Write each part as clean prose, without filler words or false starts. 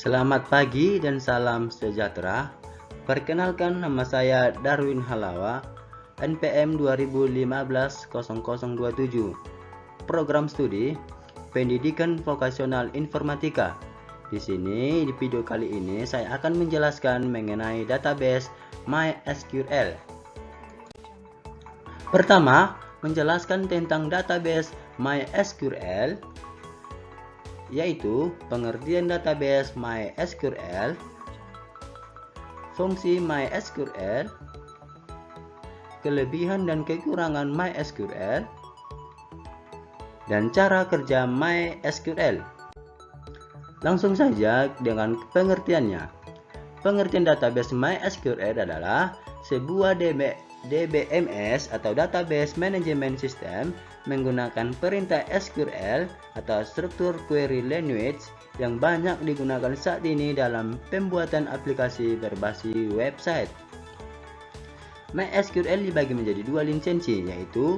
Selamat pagi dan salam sejahtera. Perkenalkan, nama saya Darwin Halawa, NPM 2015-0027. Program studi Pendidikan Vokasional Informatika. Di sini, di video kali ini saya akan menjelaskan mengenai database MySQL. Pertama, menjelaskan tentang database MySQL, yaitu pengertian database MySQL, fungsi MySQL, kelebihan dan kekurangan MySQL, dan cara kerja MySQL. Langsung saja dengan pengertiannya. Pengertian database MySQL adalah sebuah DBMS atau Database Management System menggunakan perintah SQL atau struktur query language yang banyak digunakan saat ini dalam pembuatan aplikasi berbasis website. MySQL dibagi menjadi dua lisensi, yaitu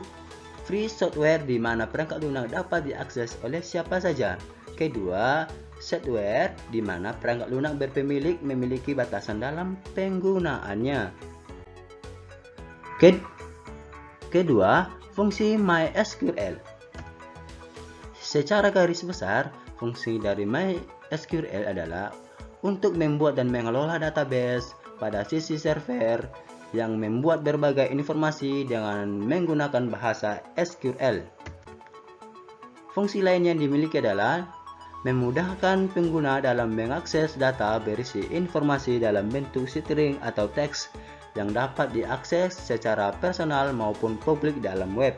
free software di mana perangkat lunak dapat diakses oleh siapa saja. Kedua, software di mana perangkat lunak berpemilik memiliki batasan dalam penggunaannya. Kedua, fungsi MySQL. Secara garis besar, fungsi dari MySQL adalah untuk membuat dan mengelola database pada sisi server yang membuat berbagai informasi dengan menggunakan bahasa SQL. Fungsi lain yang dimiliki adalah memudahkan pengguna dalam mengakses data berisi informasi dalam bentuk string atau teks yang dapat diakses secara personal maupun publik dalam web.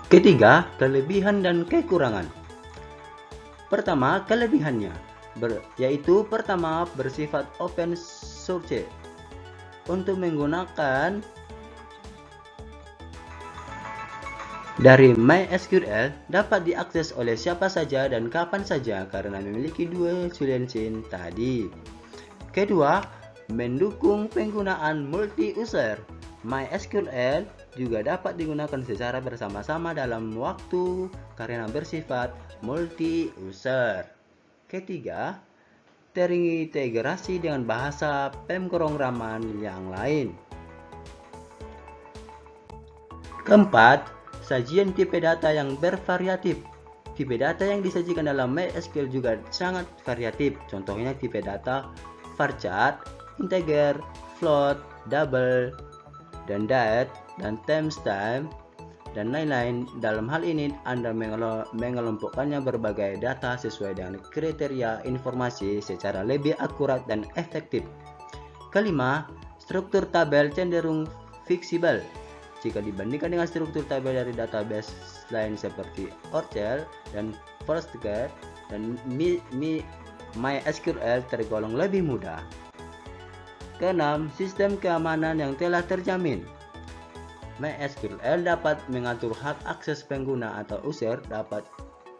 Ketiga, kelebihan dan kekurangan. Pertama, kelebihannya, yaitu pertama bersifat open source. Untuk menggunakan dari MySQL dapat diakses oleh siapa saja dan kapan saja karena memiliki dua lisensi tadi. Kedua, mendukung penggunaan multi-user. MySQL juga dapat digunakan secara bersama-sama dalam waktu karena bersifat multi-user. Ketiga, terintegrasi dengan bahasa pemrograman yang lain. Keempat, sajian tipe data yang bervariatif. Tipe data yang disajikan dalam MySQL juga sangat variatif. Contohnya tipe data varchar, integer, float, double, dan date, dan timestamp, dan lain-lain. Dalam hal ini, Anda mengelompokkannya berbagai data sesuai dengan kriteria informasi secara lebih akurat dan efektif. Kelima, struktur tabel cenderung fleksibel jika dibandingkan dengan struktur tabel dari database lain seperti Oracle dan Postgres, dan MySQL tergolong lebih mudah. Keenam, sistem keamanan yang telah terjamin. MySQL dapat mengatur hak akses pengguna atau user, dapat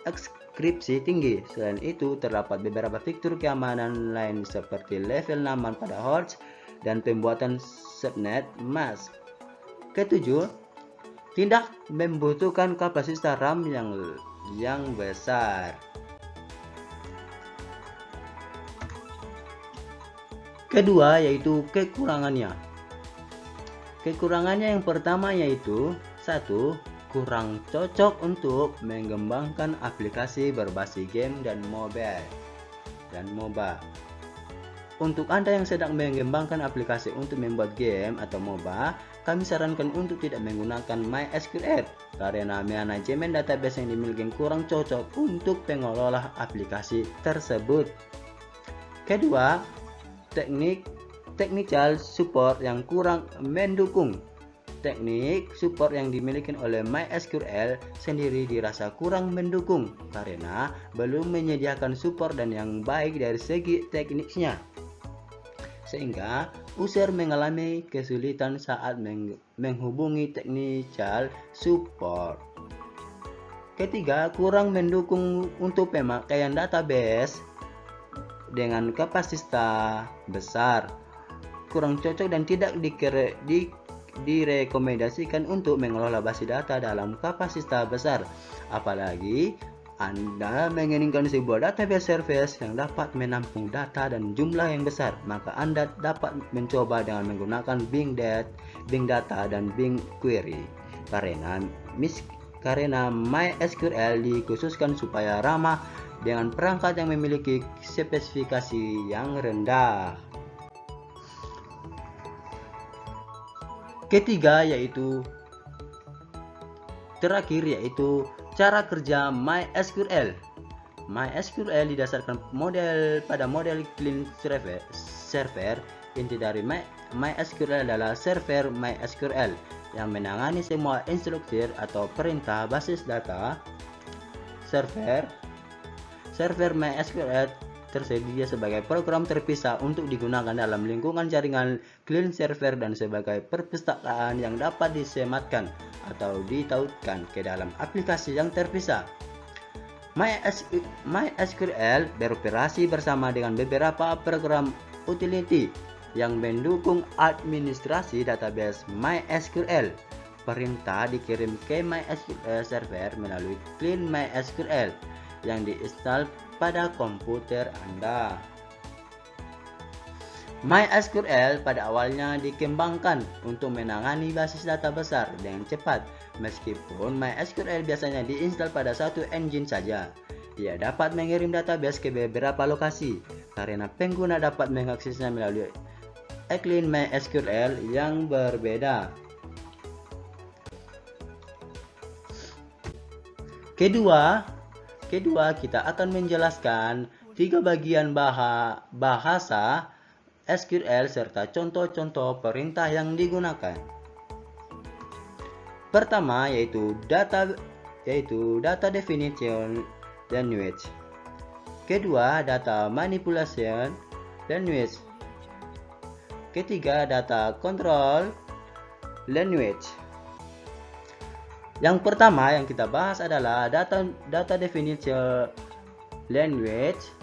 enkripsi tinggi. Selain itu, terdapat beberapa fitur keamanan lain seperti level nyaman pada host dan pembuatan subnet mask. Ketujuh, tidak membutuhkan kapasitas RAM yang besar. Kedua, yaitu kekurangannya. Kekurangannya yang pertama yaitu 1. Kurang cocok untuk mengembangkan aplikasi berbasis game dan MOBA. Untuk Anda yang sedang mengembangkan aplikasi untuk membuat game atau MOBA, kami sarankan untuk tidak menggunakan MySQL karena manajemen database yang dimiliki kurang cocok untuk pengelola aplikasi tersebut. Kedua, technical support yang kurang mendukung. Teknik support yang dimiliki oleh MySQL sendiri dirasa kurang mendukung karena belum menyediakan support dan yang baik dari segi teknisnya, sehingga user mengalami kesulitan saat menghubungi technical support. Ketiga, kurang mendukung untuk pemakaian database dengan kapasitas besar, kurang cocok dan tidak direkomendasikan untuk mengelola basis data dalam kapasitas besar. Apalagi Anda menginginkan sebuah database service yang dapat menampung data dan jumlah yang besar, maka Anda dapat mencoba dengan menggunakan Bing Data dan Bing Query. Karena MySQL dikhususkan supaya ramah dengan perangkat yang memiliki spesifikasi yang rendah. Ketiga terakhir yaitu cara kerja MySQL. MySQL didasarkan pada model client server. Inti dari MySQL adalah server MySQL yang menangani semua instruksi atau perintah basis data. Server MySQL tersedia sebagai program terpisah untuk digunakan dalam lingkungan jaringan client server dan sebagai perpustakaan yang dapat disematkan atau ditautkan ke dalam aplikasi yang terpisah. MySQL beroperasi bersama dengan beberapa program utility yang mendukung administrasi database MySQL. Perintah dikirim ke MySQL server melalui client MySQL yang diinstal pada komputer Anda. MySQL pada awalnya dikembangkan untuk menangani basis data besar dengan cepat. Meskipun MySQL biasanya diinstal pada satu engine saja, ia dapat mengirim database ke beberapa lokasi karena pengguna dapat mengaksesnya melalui client MySQL yang berbeda. Kedua, kita akan menjelaskan 3 bagian bahasa SQL serta contoh-contoh perintah yang digunakan. Pertama yaitu data definition language. Kedua, data manipulation language. Ketiga, data control language. Yang pertama yang kita bahas adalah data definition language.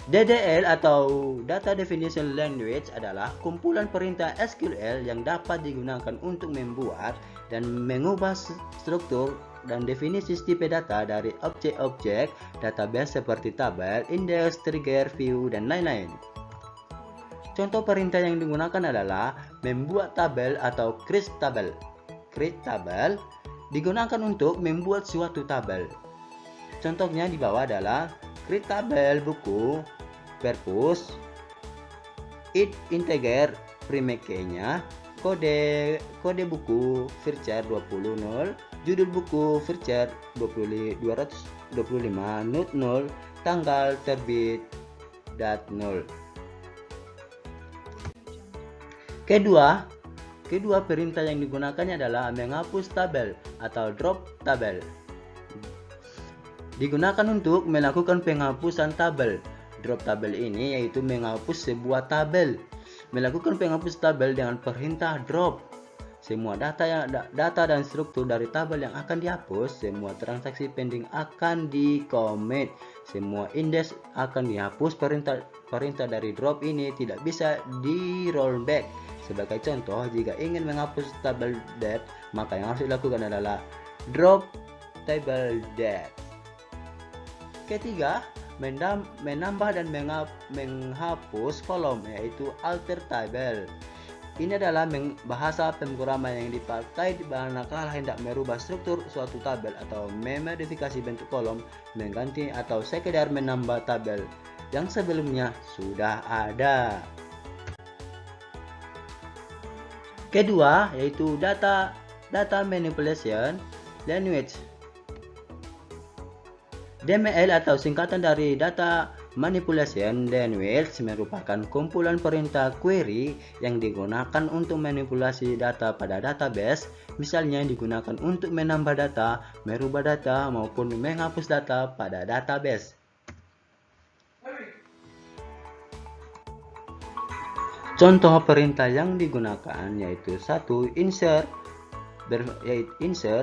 DDL atau Data Definition Language adalah kumpulan perintah SQL yang dapat digunakan untuk membuat dan mengubah struktur dan definisi tipe data dari objek-objek database seperti tabel, index, trigger, view, dan lain-lain. Contoh perintah yang digunakan adalah membuat tabel atau create tabel. Create tabel digunakan untuk membuat suatu tabel. Contohnya di bawah adalah create tabel buku, purpose, integer, prime key-nya, kode buku, virchar 20.0, judul buku, virchar 225, note 0, tanggal terbit, dat 0. Kedua perintah yang digunakannya adalah menghapus tabel atau drop tabel. Digunakan untuk melakukan penghapusan tabel. Drop tabel ini yaitu menghapus sebuah tabel. Melakukan penghapus tabel dengan perintah drop. Semua data dan struktur dari tabel yang akan dihapus, semua transaksi pending akan di-commit, semua indeks akan dihapus. Perintah dari drop ini tidak bisa di-rollback. Sebagai contoh, jika ingin menghapus tabel depth, maka yang harus dilakukan adalah drop table depth. Ketiga, menambah dan menghapus kolom, yaitu alter table. Ini adalah bahasa pemrograman yang dipakai manakala hendak merubah struktur suatu tabel atau memodifikasi bentuk kolom, mengganti atau sekedar menambah tabel yang sebelumnya sudah ada. Kedua, yaitu data manipulation language. DML atau singkatan dari Data Manipulation Language merupakan kumpulan perintah query yang digunakan untuk manipulasi data pada database, misalnya digunakan untuk menambah data, merubah data, maupun menghapus data pada database. Contoh perintah yang digunakan yaitu 1. Insert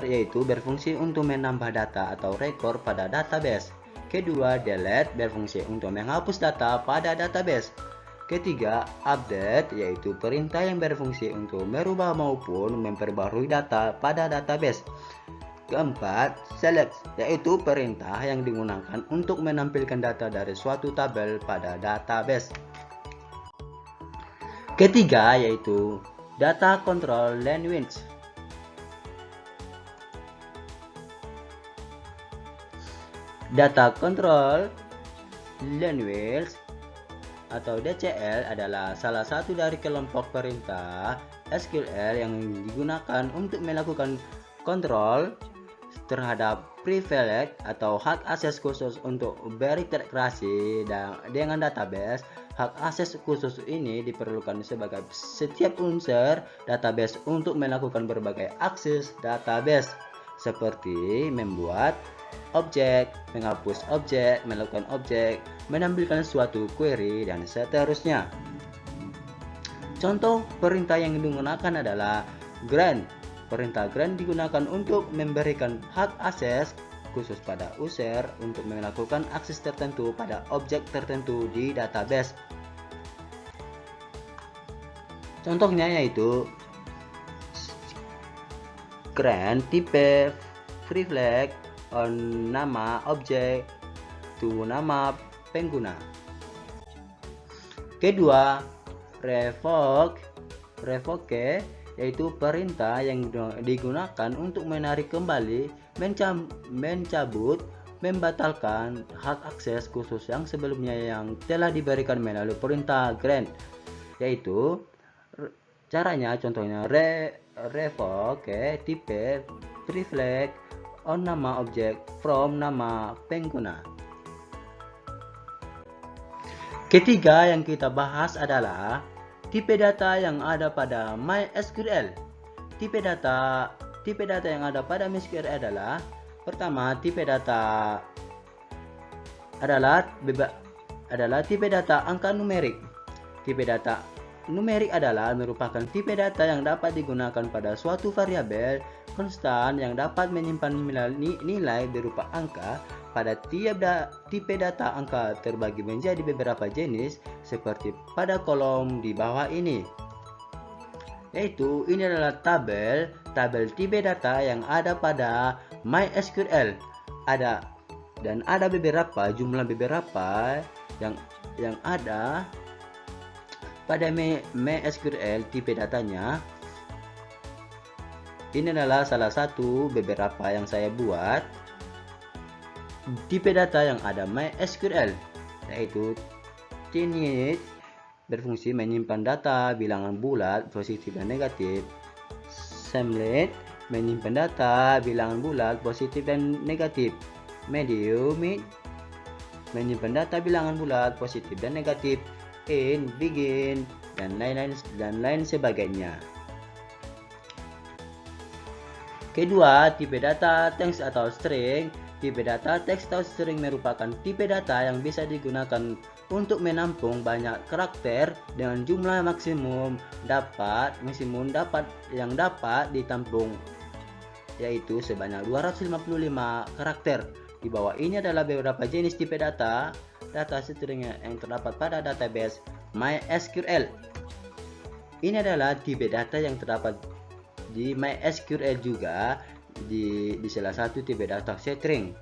yaitu berfungsi untuk menambah data atau rekor pada database. Kedua, delete berfungsi untuk menghapus data pada database. Ketiga, update, yaitu perintah yang berfungsi untuk merubah maupun memperbarui data pada database. Keempat, select, yaitu perintah yang digunakan untuk menampilkan data dari suatu tabel pada database. Ketiga, yaitu data control language. Data control language atau DCL adalah salah satu dari kelompok perintah SQL yang digunakan untuk melakukan kontrol terhadap privilege atau hak akses khusus untuk berinteraksi dengan database. Hak akses khusus ini diperlukan sebagai setiap unsur database untuk melakukan berbagai akses database, seperti membuat objek, menghapus objek, melakukan objek, menampilkan suatu query, dan seterusnya. Contoh perintah yang digunakan adalah grant. Perintah grant digunakan untuk memberikan hak akses khusus pada user untuk melakukan akses tertentu pada objek tertentu di database. Contohnya yaitu grant tipe privilege on nama objek to nama pengguna. Kedua, revoke, yaitu perintah yang digunakan untuk menarik kembali, mencabut, membatalkan hak akses khusus yang sebelumnya yang telah diberikan melalui perintah grant, yaitu caranya contohnya revoke tipe privilege on nama objek from nama pengguna. Ketiga yang kita bahas adalah tipe data yang ada pada MySQL. Tipe data yang ada pada MySQL adalah pertama, tipe data adalah tipe data angka numerik. Tipe data numerik adalah merupakan tipe data yang dapat digunakan pada suatu variabel konstan yang dapat menyimpan nilai berupa angka. Pada tiap tipe data, angka terbagi menjadi beberapa jenis seperti pada kolom di bawah ini. Yaitu ini adalah tabel tipe data yang ada pada MySQL. Ada beberapa jumlah yang ada pada MySQL tipe datanya. Ini adalah salah satu beberapa yang saya buat. Tipe data yang ada MySQL, yaitu TINIT, berfungsi menyimpan data bilangan bulat positif dan negatif. SEMLET, menyimpan data bilangan bulat positif dan negatif. MEDIUMIT, menyimpan data bilangan bulat positif dan negatif. IN, BEGIN, dan lain sebagainya. Kedua, tipe data teks atau string. Tipe data teks atau string merupakan tipe data yang bisa digunakan untuk menampung banyak karakter dengan jumlah maksimum yang dapat ditampung, yaitu sebanyak 255 karakter. Di bawah ini adalah beberapa jenis tipe data string yang terdapat pada database MySQL. Ini adalah tipe data yang terdapat di MySQL juga di salah satu tipe data string,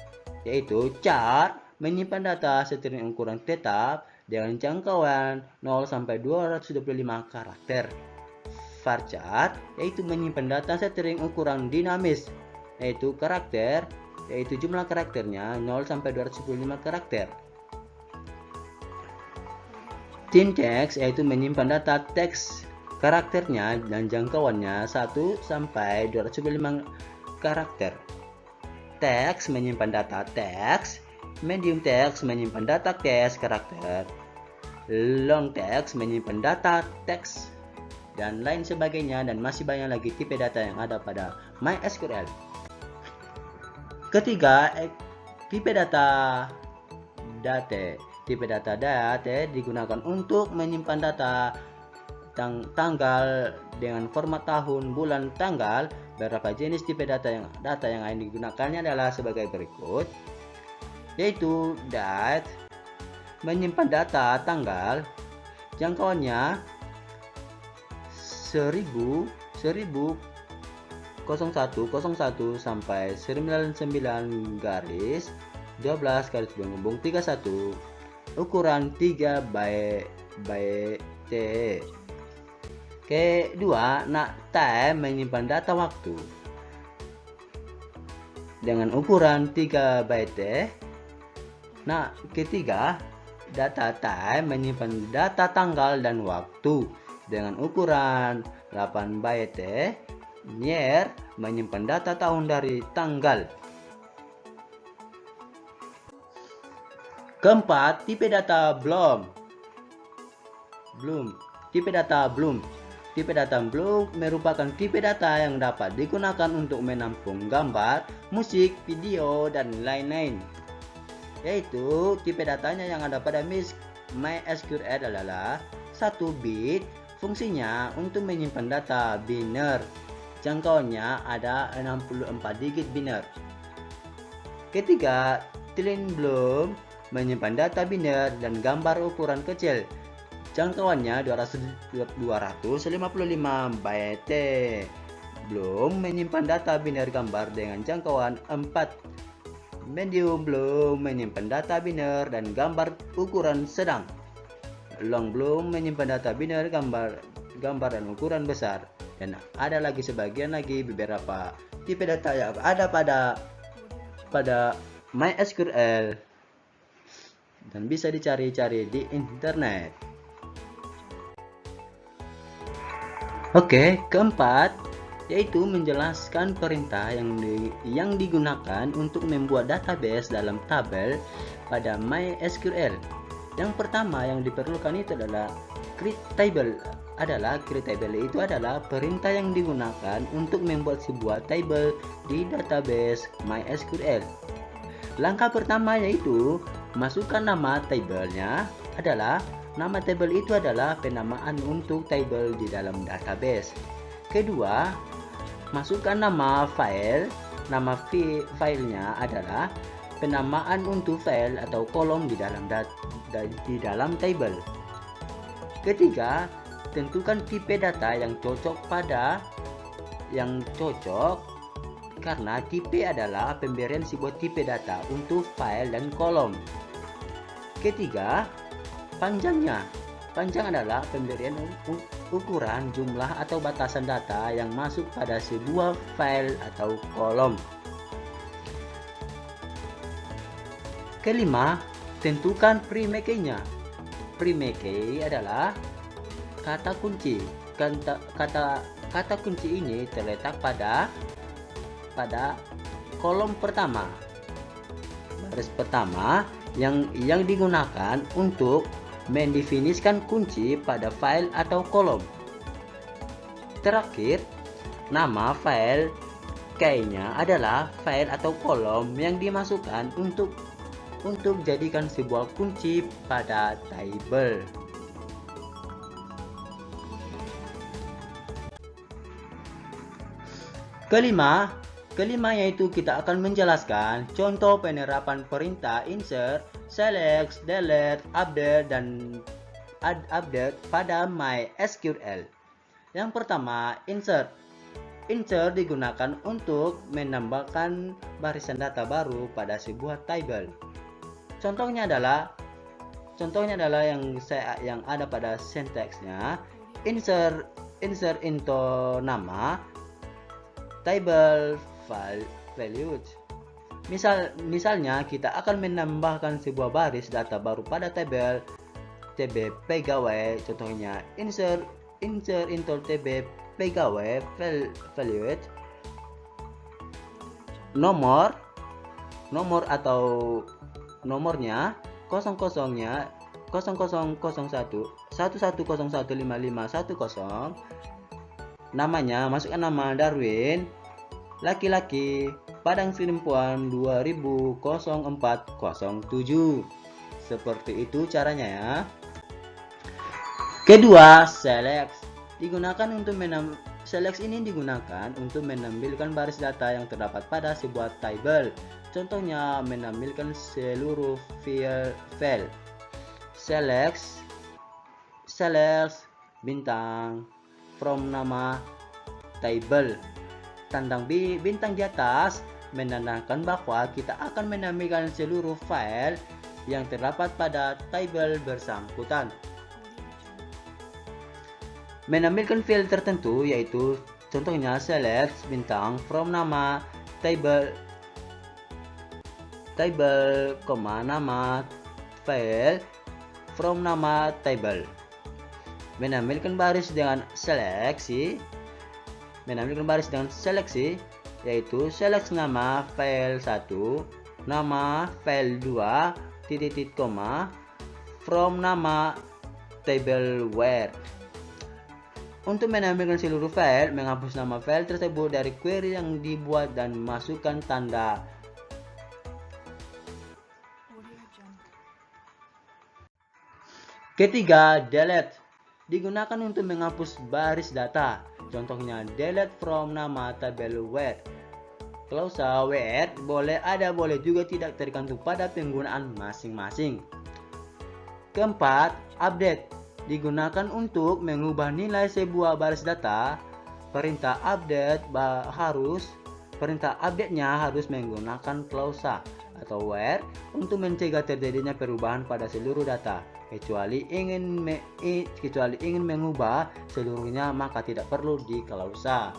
yaitu char, menyimpan data string ukuran tetap dengan jangkauan 0 sampai 225 karakter. Varchar, yaitu menyimpan data string ukuran dinamis, yaitu jumlah karakternya 0 sampai 225 karakter. Syntax, yaitu menyimpan data teks karakternya dan jangkauannya 1 sampai 225 karakter. Teks, menyimpan data teks. Medium text, menyimpan data teks karakter. Long text, menyimpan data teks, dan lain sebagainya, dan masih banyak lagi tipe data yang ada pada MySQL. Ketiga, tipe data date. Tipe data date digunakan untuk menyimpan data tanggal dengan format tahun, bulan, tanggal. Beberapa jenis tipe data yang digunakannya adalah sebagai berikut, yaitu date, menyimpan data tanggal. jangkauannya 1000 0101 sampai 99 garis 12 garis penghubung 31 ukuran 3 by T. Kedua, time menyimpan data waktu dengan ukuran 3 by T. Ketiga, data time menyimpan data tanggal dan waktu dengan ukuran 8 by T. Year menyimpan data tahun dari tanggal. Keempat, tipe data Bloom. Tipe data Bloom merupakan tipe data yang dapat digunakan untuk menampung gambar, musik, video, dan lain-lain. Yaitu tipe datanya yang ada pada MySQL adalah 1 bit, fungsinya untuk menyimpan data biner. Jangkauannya ada 64 digit biner. Ketiga, Clean Bloom menyimpan data biner dan gambar ukuran kecil. Jangkauannya 255 byte. Bloom menyimpan data biner gambar dengan jangkauan 4. Medium Bloom menyimpan data biner dan gambar ukuran sedang. Long Bloom menyimpan data biner gambar dan ukuran besar. Dan ada lagi sebagian lagi beberapa tipe data yang ada pada MySQL dan bisa dicari-cari di internet. Oke, keempat yaitu menjelaskan perintah yang digunakan untuk membuat database dalam tabel pada MySQL. Yang pertama yang diperlukan itu adalah create table. Create table itu adalah perintah yang digunakan untuk membuat sebuah table di database MySQL. Langkah pertama yaitu masukkan nama tablenya. Nama table itu adalah penamaan untuk table di dalam database. Kedua, masukkan nama file. Nama filenya adalah penamaan untuk file atau kolom di dalam table. Ketiga, tentukan tipe data yang cocok karena tipe adalah pemberian sebuah tipe data untuk file dan kolom. Ketiga, panjangnya. Panjang adalah pemberian ukuran, jumlah atau batasan data yang masuk pada sebuah file atau kolom. Kelima, tentukan pre-key-nya. Pre-key adalah kata kunci. Kata kunci ini terletak pada kolom pertama. Baris pertama yang digunakan untuk mendefinisikan kunci pada file atau kolom. Terakhir, nama file key-nya adalah file atau kolom yang dimasukkan untuk jadikan sebuah kunci pada table. Kelima yaitu kita akan menjelaskan contoh penerapan perintah insert, select, delete, update, dan update pada MySQL. Yang pertama, insert. Insert digunakan untuk menambahkan barisan data baru pada sebuah table. Contohnya adalah yang ada pada sintaksnya insert into nama table values. Misalnya kita akan menambahkan sebuah baris data baru pada tabel TB pegawai. Contohnya insert into TB pegawai values nomor atau nomornya 0001 11015510. Namanya, masukkan nama Darwin, laki-laki, Padang Sidempuan 200407. Seperti itu caranya ya. Kedua, select. Select ini digunakan untuk menampilkan baris data yang terdapat pada sebuah table. Contohnya menampilkan seluruh file. select bintang from nama table. Tanda bintang di atas menandakan bahwa kita akan menampilkan seluruh file yang terdapat pada table bersangkutan. Menampilkan file tertentu yaitu contohnya select bintang from nama table, nama file from nama table. Menampilkan baris dengan seleksi, yaitu select nama file 1, nama file 2, titik koma, from nama table where. Untuk menampilkan seluruh file, menghapus nama file tersebut dari query yang dibuat dan masukkan tanda. Ketiga, delete. Digunakan untuk menghapus baris data. Contohnya delete from nama tabel where. Klausa where boleh ada, boleh juga tidak, tergantung pada penggunaan masing-masing. Keempat, update. Digunakan untuk mengubah nilai sebuah baris data. Perintah update-nya harus menggunakan klausa atau where untuk mencegah terjadinya perubahan pada seluruh data. Kecuali ingin mengubah seluruhnya, maka tidak perlu di klausa.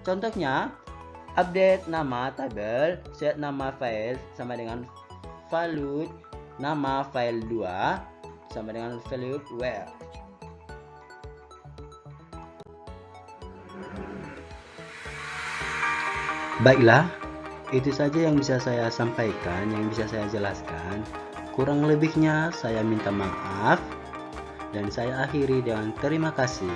Contohnya, update nama tabel, set nama file sama dengan value nama file 2 sama dengan value where. Baiklah, itu saja yang bisa saya sampaikan, yang bisa saya jelaskan. Kurang lebihnya saya minta maaf dan saya akhiri dengan terima kasih.